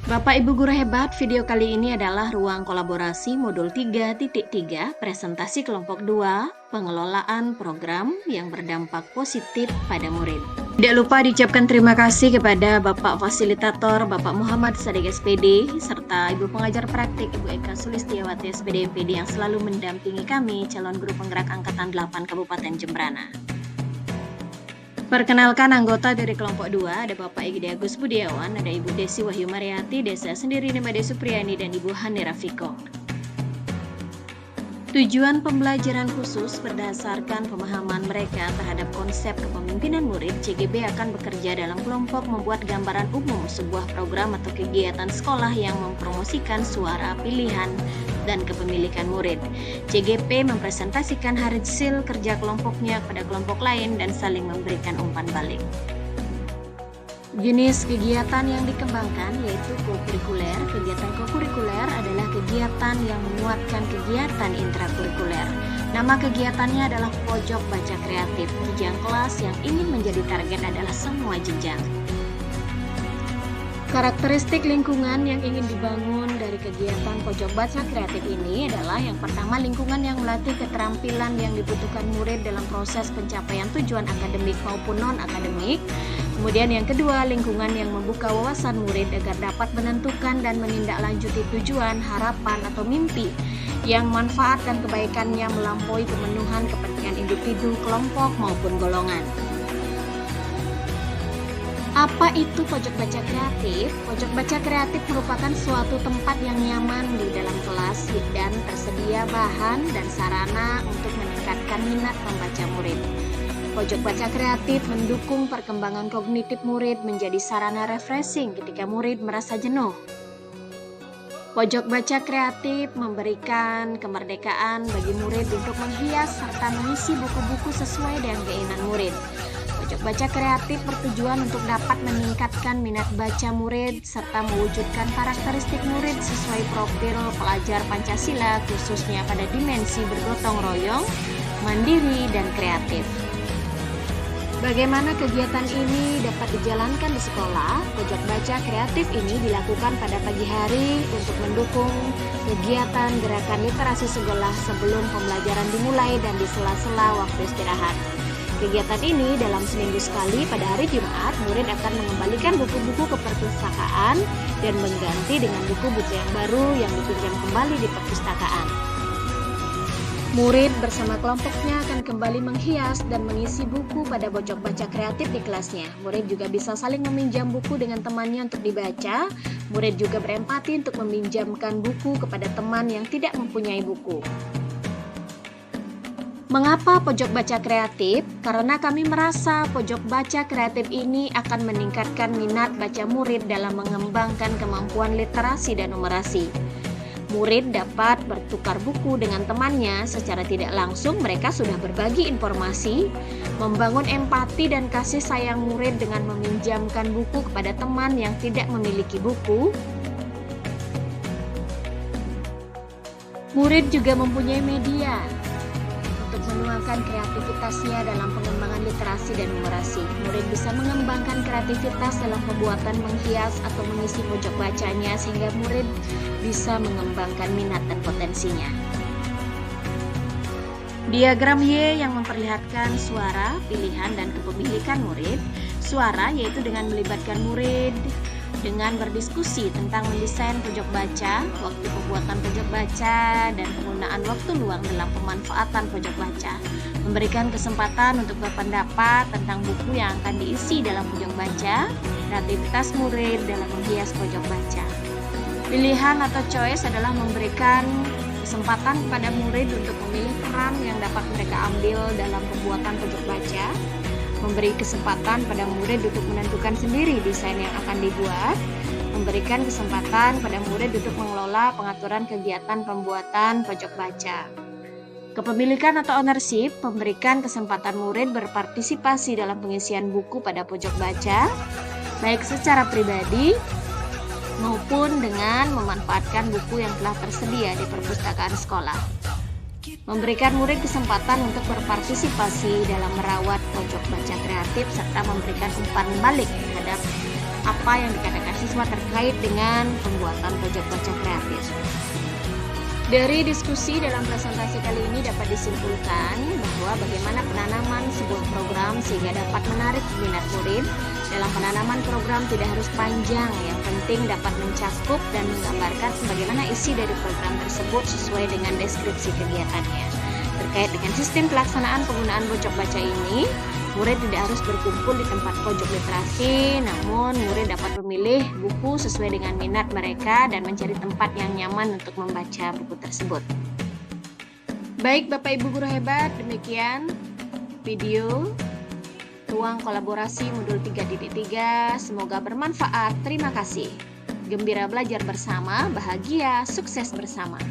Bapak Ibu guru hebat, video kali ini adalah ruang kolaborasi modul 3.3 presentasi kelompok 2 pengelolaan program yang berdampak positif pada murid. Tidak lupa diucapkan terima kasih kepada Bapak Fasilitator Bapak Muhammad Sadiq SPD serta Ibu Pengajar Praktik Ibu Eka Sulistiawati SPD MPD yang selalu mendampingi kami calon guru penggerak Angkatan 8 Kabupaten Jembrana. Perkenalkan anggota dari kelompok 2, ada Bapak Egide Agus Budiawan, ada Ibu Desi Wahyu Mariati, Desa sendiri Nimade Supriyani, dan Ibu Hani Rafiko. Tujuan pembelajaran khusus berdasarkan pemahaman mereka terhadap konsep kepemimpinan murid, CGB akan bekerja dalam kelompok membuat gambaran umum sebuah program atau kegiatan sekolah yang mempromosikan suara pilihan dan kepemilikan murid. CGP mempresentasikan hasil kerja kelompoknya kepada kelompok lain dan saling memberikan umpan balik. Jenis kegiatan yang dikembangkan yaitu kokurikuler. Kegiatan kokurikuler adalah kegiatan yang menguatkan kegiatan intrakurikuler. Nama kegiatannya adalah Pojok Baca Kreatif. Jenjang kelas yang ingin menjadi target adalah semua jenjang. Karakteristik lingkungan yang ingin dibangun dari kegiatan Pojok Baca Kreatif ini adalah yang pertama, lingkungan yang melatih keterampilan yang dibutuhkan murid dalam proses pencapaian tujuan akademik maupun non-akademik. Kemudian yang kedua, lingkungan yang membuka wawasan murid agar dapat menentukan dan menindaklanjuti tujuan, harapan, atau mimpi yang manfaat dan kebaikannya melampaui pemenuhan kepentingan individu, kelompok, maupun golongan. Apa itu Pojok Baca Kreatif? Pojok Baca Kreatif merupakan suatu tempat yang nyaman di dalam kelas dan tersedia bahan dan sarana untuk meningkatkan minat membaca murid. Pojok Baca Kreatif mendukung perkembangan kognitif murid menjadi sarana refreshing ketika murid merasa jenuh. Pojok Baca Kreatif memberikan kemerdekaan bagi murid untuk menghias serta mengisi buku-buku sesuai dengan keinginan murid. Pojok Baca Kreatif bertujuan untuk dapat meningkatkan minat baca murid serta mewujudkan karakteristik murid sesuai profil pelajar Pancasila, khususnya pada dimensi bergotong royong, mandiri, dan kreatif. Bagaimana kegiatan ini dapat dijalankan di sekolah? Pojok Baca Kreatif ini dilakukan pada pagi hari untuk mendukung kegiatan gerakan literasi sekolah sebelum pembelajaran dimulai dan di sela-sela waktu istirahat. Kegiatan ini dalam seminggu sekali pada hari Jumat, murid akan mengembalikan buku-buku ke perpustakaan dan mengganti dengan buku-buku yang baru yang dipinjam kembali di perpustakaan. Murid bersama kelompoknya akan kembali menghias dan mengisi buku pada Pojok Baca Kreatif di kelasnya. Murid juga bisa saling meminjam buku dengan temannya untuk dibaca. Murid juga berempati untuk meminjamkan buku kepada teman yang tidak mempunyai buku. Mengapa Pojok Baca Kreatif? Karena kami merasa Pojok Baca Kreatif ini akan meningkatkan minat baca murid dalam mengembangkan kemampuan literasi dan numerasi. Murid dapat bertukar buku dengan temannya secara tidak langsung, mereka sudah berbagi informasi, membangun empati dan kasih sayang murid dengan meminjamkan buku kepada teman yang tidak memiliki buku. Murid juga mempunyai media untuk menuangkan kreativitasnya dalam pengembangan literasi dan numerasi. Murid bisa mengembangkan kreativitas dalam pembuatan menghias atau mengisi pojok bacanya sehingga murid bisa mengembangkan minat dan potensinya. Diagram Y yang memperlihatkan suara, pilihan, dan kepemilikan murid. Suara yaitu dengan melibatkan murid dengan berdiskusi tentang mendesain pojok baca, waktu pembuatan pojok baca, dan penggunaan waktu luang dalam pemanfaatan pojok baca. Memberikan kesempatan untuk berpendapat tentang buku yang akan diisi dalam pojok baca, kreativitas murid dalam menghias pojok baca. Pilihan atau choice adalah memberikan kesempatan kepada murid untuk memilih peran yang dapat mereka ambil dalam pembuatan pojok baca. Memberi kesempatan pada murid untuk menentukan sendiri desain yang akan dibuat, memberikan kesempatan pada murid untuk mengelola pengaturan kegiatan pembuatan pojok baca. Kepemilikan atau ownership memberikan kesempatan murid berpartisipasi dalam pengisian buku pada pojok baca, baik secara pribadi maupun dengan memanfaatkan buku yang telah tersedia di perpustakaan sekolah. Memberikan murid kesempatan untuk berpartisipasi dalam merawat pojok baca kreatif serta memberikan umpan balik terhadap apa yang dikatakan siswa terkait dengan pembuatan pojok baca kreatif. Dari diskusi dalam presentasi kali ini dapat disimpulkan bahwa bagaimana penanaman sebuah program sehingga dapat menarik minat murid. Dalam penanaman program tidak harus panjang, yang penting dapat mencakup dan menggambarkan sebagaimana isi dari program tersebut sesuai dengan deskripsi kegiatannya. Terkait dengan sistem pelaksanaan penggunaan pojok baca ini, murid tidak harus berkumpul di tempat pojok literasi, namun murid dapat memilih buku sesuai dengan minat mereka dan mencari tempat yang nyaman untuk membaca buku tersebut. Baik Bapak Ibu guru hebat, demikian video ruang kolaborasi modul 3.3. Semoga bermanfaat. Terima kasih. Gembira belajar bersama, bahagia, sukses bersama.